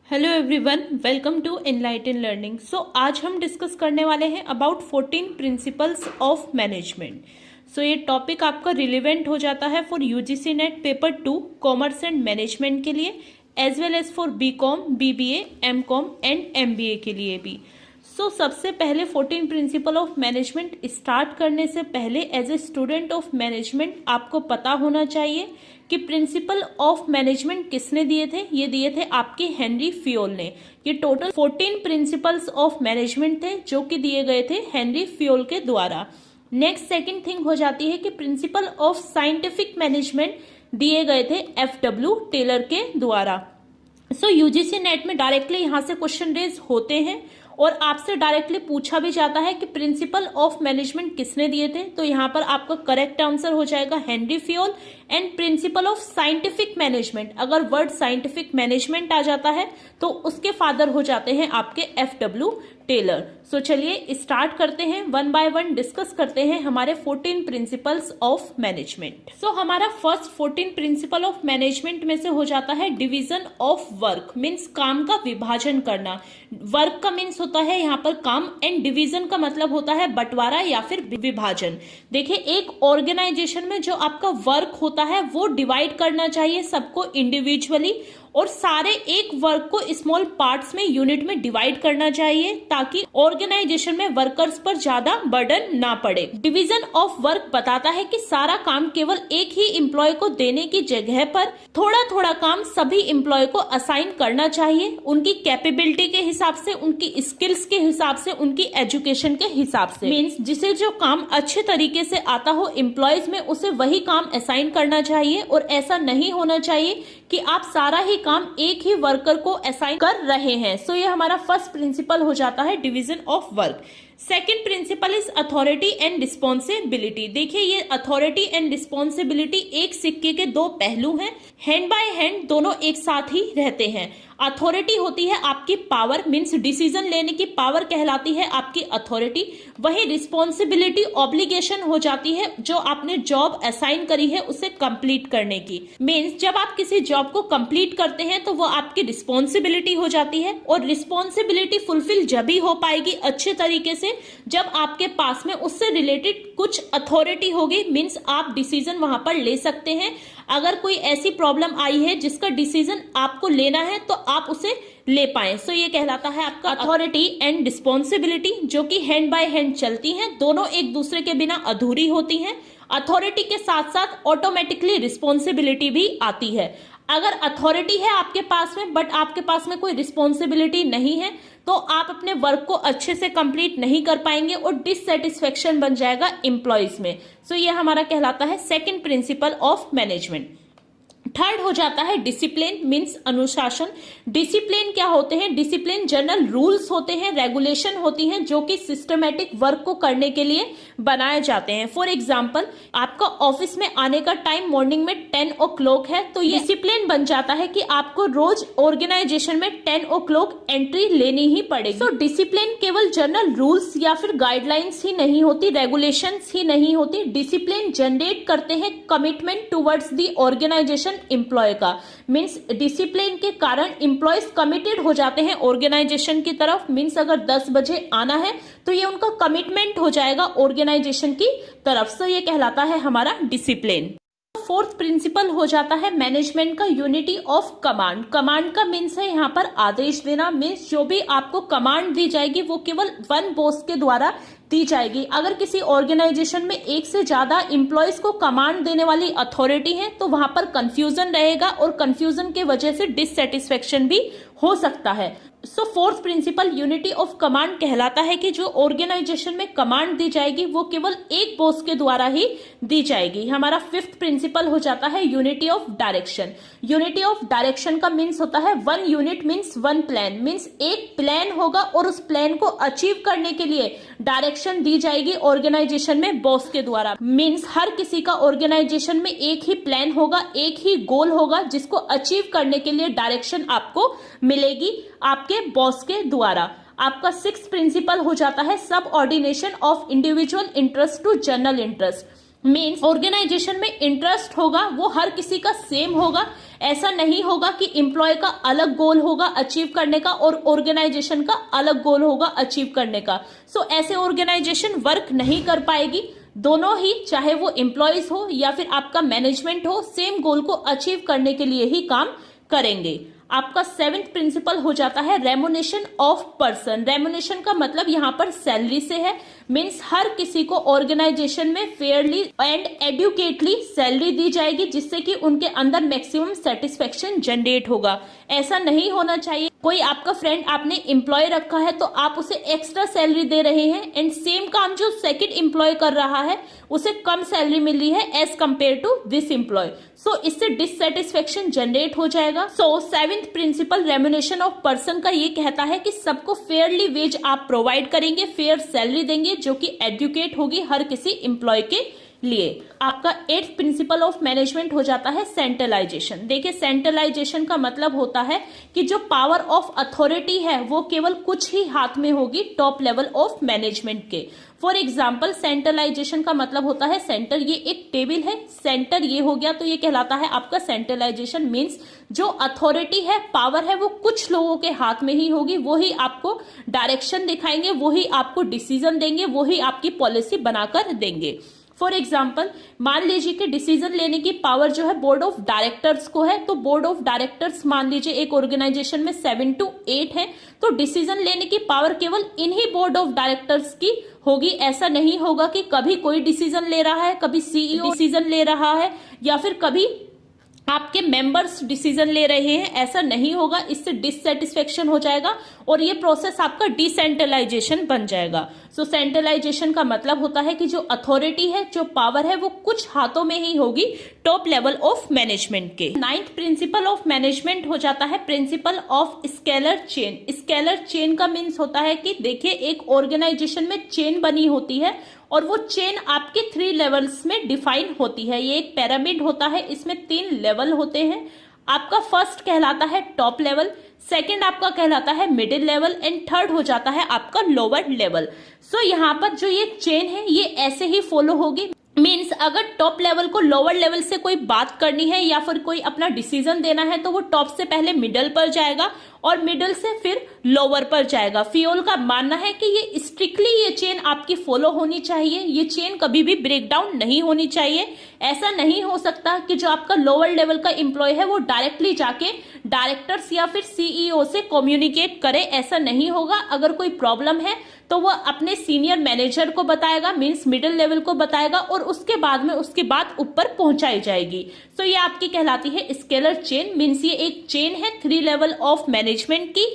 Hello everyone, welcome to Enlighten learning. So आज हम discuss करने वाले हैं about 14 principles of management. So ये टॉपिक आपका रिलेवेंट हो जाता है for UGC NET paper 2 commerce and management के लिए, as well as for BCom, BBA, MCom and MBA के लिए भी। सो सबसे पहले 14 प्रिंसिपल ऑफ मैनेजमेंट स्टार्ट करने से पहले as a student of management आपको पता होना चाहिए कि प्रिंसिपल ऑफ मैनेजमेंट किसने दिए थे। ये दिए थे आपके हेनरी फियोल ने। ये टोटल 14 प्रिंसिपल्स ऑफ मैनेजमेंट थे जो कि दिए गए थे हेनरी फियोल के द्वारा। नेक्स्ट सेकंड थिंग हो जाती है कि प्रिंसिपल ऑफ साइंटिफिक मैनेजमेंट दिए गए थे एफडब्ल्यू टेलर के द्वारा। सो यूजीसी नेट में डायरेक्टली यहां से क्वेश्चन रेज होते हैं और आपसे डायरेक्टली पूछा भी जाता है कि प्रिंसिपल ऑफ मैनेजमेंट किसने दिए थे। तो यहाँ पर आपका करेक्ट आंसर हो जाएगा Henri Fayol. And principle of scientific management, अगर वर्ड साइंटिफिक मैनेजमेंट आ जाता है तो उसके फादर हो जाते हैं आपके एफडब्ल्यू टेलर। सो चलिए स्टार्ट करते हैं, वन बाय वन डिस्कस करते हैं हमारे 14 प्रिंसिपल्स ऑफ मैनेजमेंट। सो हमारा फर्स्ट 14 प्रिंसिपल ऑफ मैनेजमेंट में से हो जाता है डिवीजन ऑफ वर्क, मीन्स काम का विभाजन करना। वर्क का मीन्स होता है यहाँ पर काम, एंड डिवीजन का मतलब होता है बंटवारा या फिर विभाजन। देखिए, एक ऑर्गेनाइजेशन में जो आपका वर्क होता है वो डिवाइड करना चाहिए सबको इंडिविजुअली, और सारे एक वर्क को स्मॉल पार्ट्स में, यूनिट में डिवाइड करना चाहिए ताकि ऑर्गेनाइजेशन में वर्कर्स पर ज्यादा बर्डन ना पड़े। डिवीजन ऑफ वर्क बताता है कि सारा काम केवल एक ही एम्प्लॉय को देने की जगह पर थोड़ा थोड़ा काम सभी एम्प्लॉय को असाइन करना चाहिए, उनकी कैपेबिलिटी के हिसाब से, उनकी स्किल्स के हिसाब से, उनकी एजुकेशन के हिसाब से। मीन्स जिसे जो काम अच्छे तरीके से आता हो एम्प्लॉयज में, उसे वही काम असाइन करना चाहिए। और ऐसा नहीं होना चाहिए कि आप सारा ही काम एक ही वर्कर को असाइन कर रहे हैं। सो ये हमारा फर्स्ट प्रिंसिपल हो जाता है division of work. Second principle is authority and responsibility. देखिए, ये अथॉरिटी एंड रिस्पॉन्सिबिलिटी एक सिक्के के दो पहलू हैं, हैंड बाय हैंड दोनों एक साथ ही रहते हैं। अथॉरिटी होती है आपकी पावर, मीन्स डिसीजन लेने की पावर कहलाती है आपकी अथॉरिटी। वही रिस्पॉन्सिबिलिटी ऑब्लिगेशन हो जाती है जो आपने जॉब असाइन करी है उसे कंप्लीट करने की। मीन्स जब आप किसी जॉब को कंप्लीट करते हैं तो वो आपकी रिस्पॉन्सिबिलिटी हो जाती है, और रिस्पॉन्सिबिलिटी फुलफिल जब ही हो पाएगी अच्छे तरीके से जब आपके पास में उससे रिलेटेड कुछ अथॉरिटी होगी। मीन्स आप डिसीजन वहां पर ले सकते हैं। अगर कोई ऐसी प्रॉब्लम आई है जिसका डिसीजन आपको लेना है तो आप उसे ले पाए। सो ये कहलाता है आपका अथॉरिटी एंड रिस्पॉन्सिबिलिटी, जो कि हैंड बाय हैंड चलती हैं, दोनों एक दूसरे के बिना अधूरी होती हैं। अथॉरिटी के साथ साथ ऑटोमेटिकली रिस्पॉन्सिबिलिटी भी आती है। अगर अथॉरिटी है आपके पास में बट आपके पास में कोई रिस्पॉन्सिबिलिटी नहीं है तो आप अपने वर्क को अच्छे से कंप्लीट नहीं कर पाएंगे और डिससेटिस्फेक्शन बन जाएगा एम्प्लॉयज में। सो ये हमारा कहलाता है second principle of management. Third हो जाता है डिसिप्लिन, मीन्स अनुशासन। डिसिप्लिन क्या होते हैं? डिसिप्लिन जनरल रूल्स होते हैं, रेगुलेशन होती हैं जो कि सिस्टमेटिक वर्क को करने के लिए बनाए जाते हैं। फॉर एग्जाम्पल, आपका ऑफिस में आने का टाइम मॉर्निंग में 10 o'clock है तो ये डिसिप्लिन बन जाता है कि आपको रोज ऑर्गेनाइजेशन में 10 o'clock एंट्री लेनी ही पड़ेगी। तो डिसिप्लिन केवल जनरल रूल्स या फिर गाइडलाइंस ही नहीं होती, रेगुलेशंस ही नहीं होती। डिसिप्लिन जनरेट करते हैं commitment towards the organisation employee का। मीन्स डिसिप्लिन के कारण एम्प्लॉयज कमिटेड हो जाते हैं ऑर्गेनाइजेशन की तरफ। मीन्स अगर 10 बजे आना है तो ये उनका कमिटमेंट हो जाएगा ऑर्गेनाइजेशन की तरफ से। ये कहलाता है हमारा डिसिप्लिन। फोर्थ प्रिंसिपल हो जाता है मैनेजमेंट का यूनिटी ऑफ कमांड। कमांड का मीन्स है यहाँ पर आदेश देना। मीन्स जो भी आपको कमांड दी जाएगी वो केवल वन बॉस के द्वारा दी जाएगी। अगर किसी ऑर्गेनाइजेशन में एक से ज्यादा एम्प्लॉयज को कमांड देने वाली अथॉरिटी है तो वहां पर कंफ्यूजन रहेगा और कंफ्यूजन के वजह से डिससेटिस्फेक्शन भी हो सकता है। So fourth principle unity of command कहलाता है कि जो ऑर्गेनाइजेशन में कमांड दी जाएगी वो केवल एक बॉस के द्वारा ही दी जाएगी। हमारा फिफ्थ प्रिंसिपल हो जाता है unity of direction. Unity of direction का मीन्स होता है one unit means one plan. Means एक प्लान होगा और उस प्लान को अचीव करने के लिए डायरेक्शन दी जाएगी ऑर्गेनाइजेशन में बॉस के द्वारा। मीन्स हर किसी का ऑर्गेनाइजेशन में एक ही प्लान होगा, एक ही गोल होगा जिसको अचीव करने के लिए डायरेक्शन आपको मिलेगी आपके बॉस के द्वारा। आपका सिक्स्थ प्रिंसिपल हो जाता है subordination of individual interest to general interest. Means organisation में इंटरेस्ट होगा वो हर किसी का सेम होगा। ऐसा नहीं होगा कि एम्प्लॉय का अलग गोल होगा अचीव करने का और ऑर्गेनाइजेशन का अलग गोल होगा अचीव करने का। सो ऐसे ऑर्गेनाइजेशन वर्क नहीं कर पाएगी। दोनों ही, चाहे वो एम्प्लॉयज हो या फिर आपका मैनेजमेंट हो, सेम गोल को अचीव करने के लिए ही काम करेंगे। आपका 7th प्रिंसिपल हो जाता है रेमुनेशन ऑफ पर्सन। रेमुनेशन का मतलब यहाँ पर सैलरी से है। मीन्स हर किसी को ऑर्गेनाइजेशन में फेयरली एंड एडुकेटली सैलरी दी जाएगी, जिससे कि उनके अंदर मैक्सिमम सेटिस्फेक्शन जनरेट होगा। ऐसा नहीं होना चाहिए कोई आपका फ्रेंड आपने एम्प्लॉय रखा है तो आप उसे एक्स्ट्रा सैलरी दे रहे हैं एंड सेम काम जो सेकंड एम्प्लॉय कर रहा है उसे कम सैलरी मिल रही है as compare to this employ. So इससे डिससेटिस्फेक्शन जनरेट हो जाएगा। So 7th principle remuneration of person का ये कहता है कि सबको फेयरली वेज आप प्रोवाइड करेंगे, फेयर सैलरी देंगे जो कि एडुकेट होगी हर किसी एम्प्लॉय के लिए। आपका 8th प्रिंसिपल ऑफ मैनेजमेंट हो जाता है सेंट्रलाइजेशन। देखिए सेंट्रलाइजेशन का मतलब होता है कि जो पावर ऑफ अथॉरिटी है वो केवल कुछ ही हाथ में होगी टॉप लेवल ऑफ मैनेजमेंट के। फॉर एग्जाम्पल सेंट्रलाइजेशन का मतलब होता है सेंटर, ये एक टेबल है, सेंटर ये हो गया तो ये कहलाता है आपका सेंट्रलाइजेशन। मीन्स जो अथॉरिटी है, पावर है, वो कुछ लोगों के हाथ में ही होगी। वो ही आपको डायरेक्शन दिखाएंगे, वो ही आपको डिसीजन देंगे, वो ही आपकी पॉलिसी बनाकर देंगे। फॉर एग्जाम्पल मान लीजिए कि डिसीजन लेने की पावर जो है बोर्ड ऑफ डायरेक्टर्स को है, तो बोर्ड ऑफ डायरेक्टर्स मान लीजिए एक ऑर्गेनाइजेशन में 7 to 8 है, तो डिसीजन लेने की पावर केवल इन्हीं बोर्ड ऑफ डायरेक्टर्स की होगी। ऐसा नहीं होगा कि कभी कोई डिसीजन ले रहा है, कभी सीईओ डिसीजन ले रहा है या फिर कभी आपके मेंबर्स डिसीजन ले रहे हैं। ऐसा नहीं होगा, इससे डिससेटिस्फेक्शन हो जाएगा और ये प्रोसेस आपका डिसेंट्रलाइजेशन बन जाएगा। सो सेंट्रलाइजेशन का मतलब होता है कि जो अथॉरिटी है, जो पावर है, वो कुछ हाथों में ही होगी टॉप लेवल ऑफ मैनेजमेंट के। 9th प्रिंसिपल ऑफ मैनेजमेंट हो जाता है principle of scalar chain. Scalar chain का मीन्स होता है कि देखिए एक ऑर्गेनाइजेशन में चेन बनी होती है और वो चेन आपके 3 लेवल्स में डिफाइन होती है। ये एक पिरामिड होता है, इसमें 3 लेवल होते हैं। आपका फर्स्ट कहलाता है टॉप लेवल, सेकंड आपका कहलाता है मिडिल लेवल एंड थर्ड हो जाता है आपका लोअर लेवल। सो यहाँ पर जो ये चेन है ये ऐसे ही फॉलो होगी। मीन्स अगर टॉप लेवल को लोअर लेवल से कोई बात करनी है या फिर कोई अपना डिसीजन देना है तो वो टॉप से पहले मिडल पर जाएगा और मिडल से फिर लोअर पर जाएगा। फियोल का मानना है कि ये स्ट्रिक्टली ये चेन आपकी फॉलो होनी चाहिए, ये चेन कभी भी ब्रेक डाउन नहीं होनी चाहिए। ऐसा नहीं हो सकता कि जो आपका लोअर लेवल का एम्प्लॉय है वो डायरेक्टली जाके डायरेक्टर्स या फिर सीईओ से कम्युनिकेट करे, ऐसा नहीं होगा। अगर कोई प्रॉब्लम है तो वो अपने सीनियर मैनेजर को बताएगा, मीन्स मिडिल लेवल को बताएगा और उसके बाद में उसकी बात ऊपर पहुंचाई जाएगी। सो ये आपकी कहलाती है स्केलर चेन। मीन्स ये एक चेन है 3 लेवल ऑफ मैनेजमेंट की,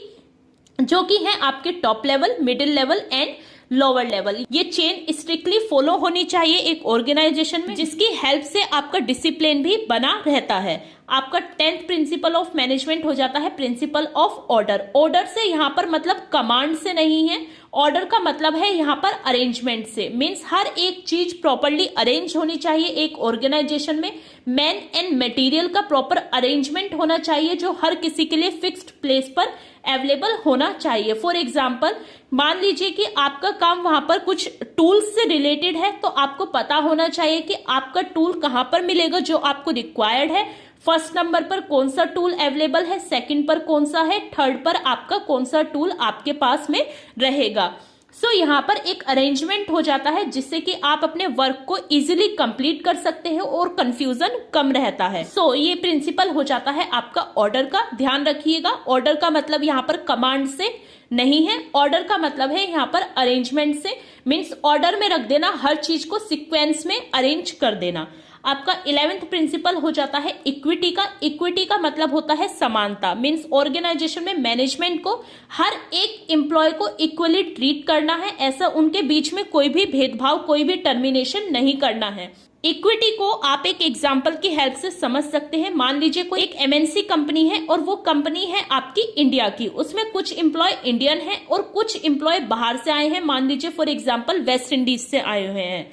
जो कि है आपके top level, middle level and lower level. ये चेन स्ट्रिक्टली फॉलो होनी चाहिए एक ऑर्गेनाइजेशन में, जिसकी हेल्प से आपका डिसिप्लिन भी बना रहता है। आपका 10th प्रिंसिपल ऑफ मैनेजमेंट हो जाता है प्रिंसिपल ऑफ ऑर्डर। ऑर्डर से यहाँ पर मतलब कमांड से नहीं है, ऑर्डर का मतलब है यहाँ पर अरेंजमेंट से। मीन्स हर एक चीज प्रॉपरली अरेंज होनी चाहिए एक ऑर्गेनाइजेशन में। मैन एंड मटेरियल का प्रॉपर अरेंजमेंट होना चाहिए जो हर किसी के लिए फिक्स्ड प्लेस पर अवेलेबल होना चाहिए। फॉर एग्जाम्पल मान लीजिए कि आपका काम वहां पर कुछ टूल्स से रिलेटेड है, तो आपको पता होना चाहिए कि आपका टूल कहां पर मिलेगा जो आपको रिक्वायर्ड है। फर्स्ट नंबर पर कौन सा टूल अवेलेबल है, सेकंड पर कौन सा है, थर्ड पर आपका कौन सा टूल आपके पास में रहेगा। सो यहाँ पर एक अरेंजमेंट हो जाता है जिससे कि आप अपने वर्क को इजीली कंप्लीट कर सकते हैं और कंफ्यूजन कम रहता है। सो ये प्रिंसिपल हो जाता है आपका ऑर्डर का। ध्यान रखिएगा, ऑर्डर का मतलब यहाँ पर कमांड से नहीं है, ऑर्डर का मतलब है यहाँ पर अरेंजमेंट से। मीन्स ऑर्डर में रख देना, हर चीज को सीक्वेंस में अरेंज कर देना। आपका 11th प्रिंसिपल हो जाता है इक्विटी का। इक्विटी का मतलब होता है समानता। मीन्स ऑर्गेनाइजेशन में मैनेजमेंट को हर एक एम्प्लॉय को इक्वली ट्रीट करना है, ऐसा उनके बीच में कोई भी भेदभाव, कोई भी टर्मिनेशन नहीं करना है। इक्विटी को आप एक एग्जाम्पल की हेल्प से समझ सकते हैं। मान लीजिए कोई एक एमएनसी कंपनी है और वो कंपनी है आपकी इंडिया की, उसमें कुछ एम्प्लॉय इंडियन है और कुछ एम्प्लॉय बाहर से आए हैं, मान लीजिए फॉर एग्जाम्पल वेस्ट इंडीज से आए हुए हैं।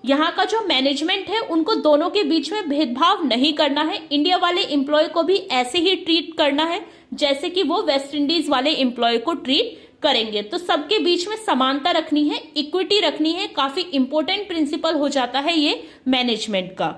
यहाँ का जो मैनेजमेंट है उनको दोनों के बीच में भेदभाव नहीं करना है। इंडिया वाले एम्प्लॉय को भी ऐसे ही ट्रीट करना है जैसे कि वो वेस्ट इंडीज वाले एम्प्लॉय को ट्रीट करेंगे। तो सबके बीच में समानता रखनी है, इक्विटी रखनी है, काफी इंपॉर्टेंट प्रिंसिपल हो जाता है ये मैनेजमेंट का।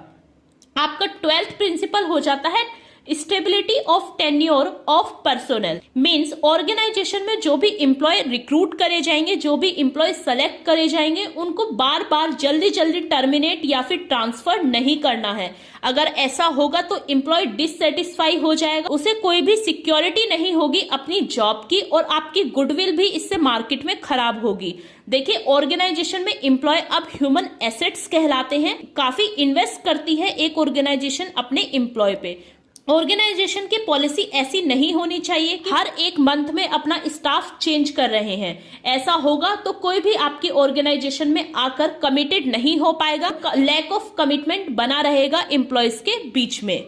आपका 12th प्रिंसिपल हो जाता है stability of tenure of personnel. Means organisation में जो भी एम्प्लॉय रिक्रूट करे जाएंगे, जो भी एम्प्लॉय सेलेक्ट करे जाएंगे, उनको बार बार जल्दी जल्दी टर्मिनेट या फिर ट्रांसफर नहीं करना है। अगर ऐसा होगा तो एम्प्लॉय डिससेटिस्फाई हो जाएगा, उसे कोई भी सिक्योरिटी नहीं होगी अपनी जॉब की, और आपकी गुडविल भी इससे मार्केट में खराब होगी। देखिए, ऑर्गेनाइजेशन में एम्प्लॉय अब ह्यूमन एसेट्स कहलाते हैं। काफी इन्वेस्ट करती है एक ऑर्गेनाइजेशन अपने एम्प्लॉय पे। ऑर्गेनाइजेशन की पॉलिसी ऐसी नहीं होनी चाहिए कि हर एक मंथ में अपना स्टाफ चेंज कर रहे हैं। ऐसा होगा तो कोई भी आपकी ऑर्गेनाइजेशन में आकर कमिटेड नहीं हो पाएगा, लैक ऑफ कमिटमेंट बना रहेगा एम्प्लॉयज के बीच में।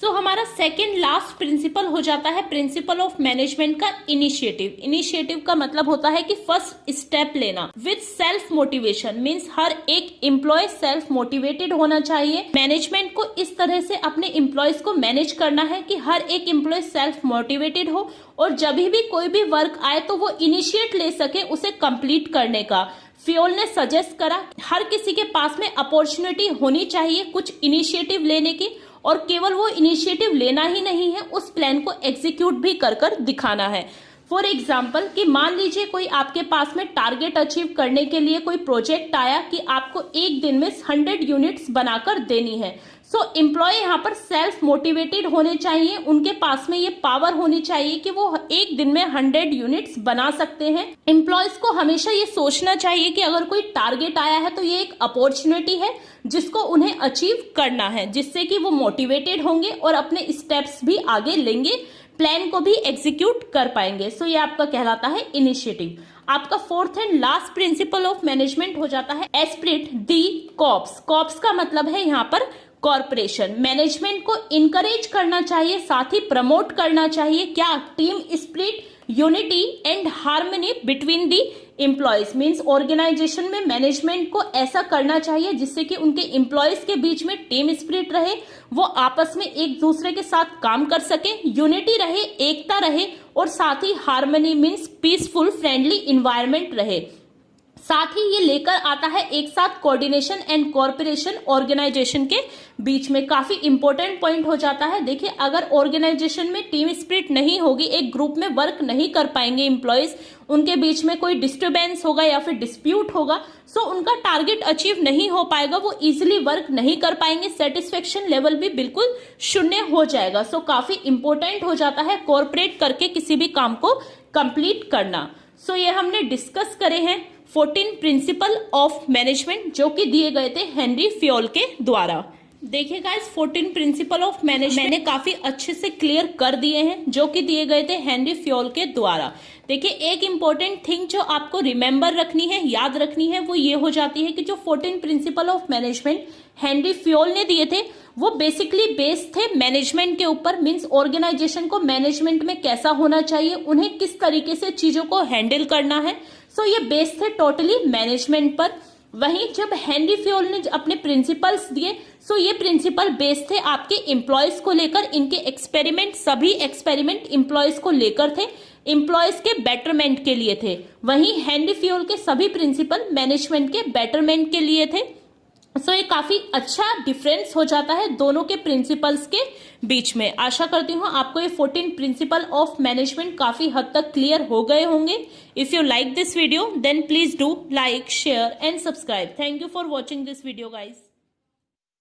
सो हमारा सेकेंड लास्ट प्रिंसिपल हो जाता है प्रिंसिपल ऑफ मैनेजमेंट का इनिशिएटिव। इनिशिएटिव का मतलब होता है कि फर्स्ट स्टेप लेना विद सेल्फ मोटिवेशन। मींस हर एक एम्प्लॉय सेल्फ मोटिवेटेड होना चाहिए। मैनेजमेंट को इस तरह से अपने एम्प्लॉयज को मैनेज करना है कि हर एक एम्प्लॉय सेल्फ मोटिवेटेड हो, और जब भी कोई भी वर्क आए तो वो इनिशिएट ले सके उसे कंप्लीट करने का। फ्योल ने सजेस्ट करा हर किसी के पास में अपॉर्चुनिटी होनी चाहिए कुछ इनिशिएटिव लेने की, और केवल वो इनिशिएटिव लेना ही नहीं है, उस प्लान को एग्जीक्यूट भी कर दिखाना है। फॉर एग्जाम्पल कि मान लीजिए कोई आपके पास में टारगेट अचीव करने के लिए कोई प्रोजेक्ट आया कि आपको एक दिन में 100 यूनिट्स बनाकर देनी है। सो एम्प्लॉय यहाँ पर सेल्फ मोटिवेटेड होने चाहिए, उनके पास में ये पावर होनी चाहिए कि वो एक दिन में 100 यूनिट्स बना सकते हैं। एम्प्लॉयज को हमेशा ये सोचना चाहिए कि अगर कोई टारगेट आया है तो ये एक अपॉर्चुनिटी है जिसको उन्हें अचीव करना है, जिससे कि वो मोटिवेटेड होंगे और अपने स्टेप्स भी आगे लेंगे, प्लान को भी एग्जीक्यूट कर पाएंगे। सो ये आपका कहलाता है इनिशिएटिव। आपका fourth and last principle of management हो जाता है एस्पिरिट दी कॉर्प्स। कॉर्प्स का मतलब है यहाँ पर कॉर्पोरेशन। मैनेजमेंट को इनकरेज करना चाहिए, साथ ही प्रमोट करना चाहिए क्या, team spirit, unity and harmony between the employees. Means organisation में मैनेजमेंट को ऐसा करना चाहिए जिससे कि उनके एम्प्लॉयज के बीच में टीम स्पिरिट रहे, वो आपस में एक दूसरे के साथ काम कर सके, यूनिटी रहे, एकता रहे, और साथ ही harmony means peaceful friendly environment रहे। साथ ही ये लेकर आता है एक साथ कोऑर्डिनेशन एंड कॉर्पोरेशन ऑर्गेनाइजेशन के बीच में। काफी इंपॉर्टेंट पॉइंट हो जाता है। देखिए, अगर ऑर्गेनाइजेशन में टीम स्पिरिट नहीं होगी, एक ग्रुप में वर्क नहीं कर पाएंगे एम्प्लॉयज, उनके बीच में कोई डिस्टर्बेंस होगा या फिर डिस्प्यूट होगा, सो उनका टारगेट अचीव नहीं हो पाएगा, वो इजिली वर्क नहीं कर पाएंगे, सेटिस्फेक्शन लेवल भी बिल्कुल शून्य हो जाएगा। सो काफी इंपॉर्टेंट हो जाता है कोऑर्पोरेट करके किसी भी काम को कंप्लीट करना। सो ये हमने डिस्कस करे हैं 14 प्रिंसिपल ऑफ मैनेजमेंट जो कि दिए गए थे हेनरी फ्योल के द्वारा। देखिए गाइस, 14 प्रिंसिपल ऑफ मैनेजमेंट मैंने काफी अच्छे से क्लियर कर दिए हैं जो कि दिए गए थे हेनरी फ्योल के द्वारा। देखिए, एक इंपॉर्टेंट थिंग जो आपको रिमेंबर रखनी है, याद रखनी है, वो ये हो जाती है कि जो 14 principle of management Henry Fayol ने दिए थे वो बेसिकली बेस्ड थे मैनेजमेंट के ऊपर। मींस ऑर्गेनाइजेशन को मैनेजमेंट में कैसा होना चाहिए, उन्हें किस तरीके से चीजों को हैंडल करना है। सो ये बेस्ड थे टोटली मैनेजमेंट पर। वहीं जब हेनरी फ्योल ने अपने प्रिंसिपल्स दिए, सो ये प्रिंसिपल बेस्ड थे आपके एम्प्लॉयज को लेकर। इनके एक्सपेरिमेंट, सभी एक्सपेरिमेंट एम्प्लॉयज को लेकर थे, एम्प्लॉयज के बेटरमेंट के लिए थे। वहीं हेनरी फ्योल के सभी प्रिंसिपल मैनेजमेंट के बेटरमेंट के लिए थे। सो ये काफी अच्छा डिफरेंस हो जाता है दोनों के प्रिंसिपल्स के बीच में। आशा करती हूँ आपको ये 14 प्रिंसिपल ऑफ मैनेजमेंट काफी हद तक क्लियर हो गए होंगे। If you like this video then please do like, share and subscribe. Thank you for watching this video guys.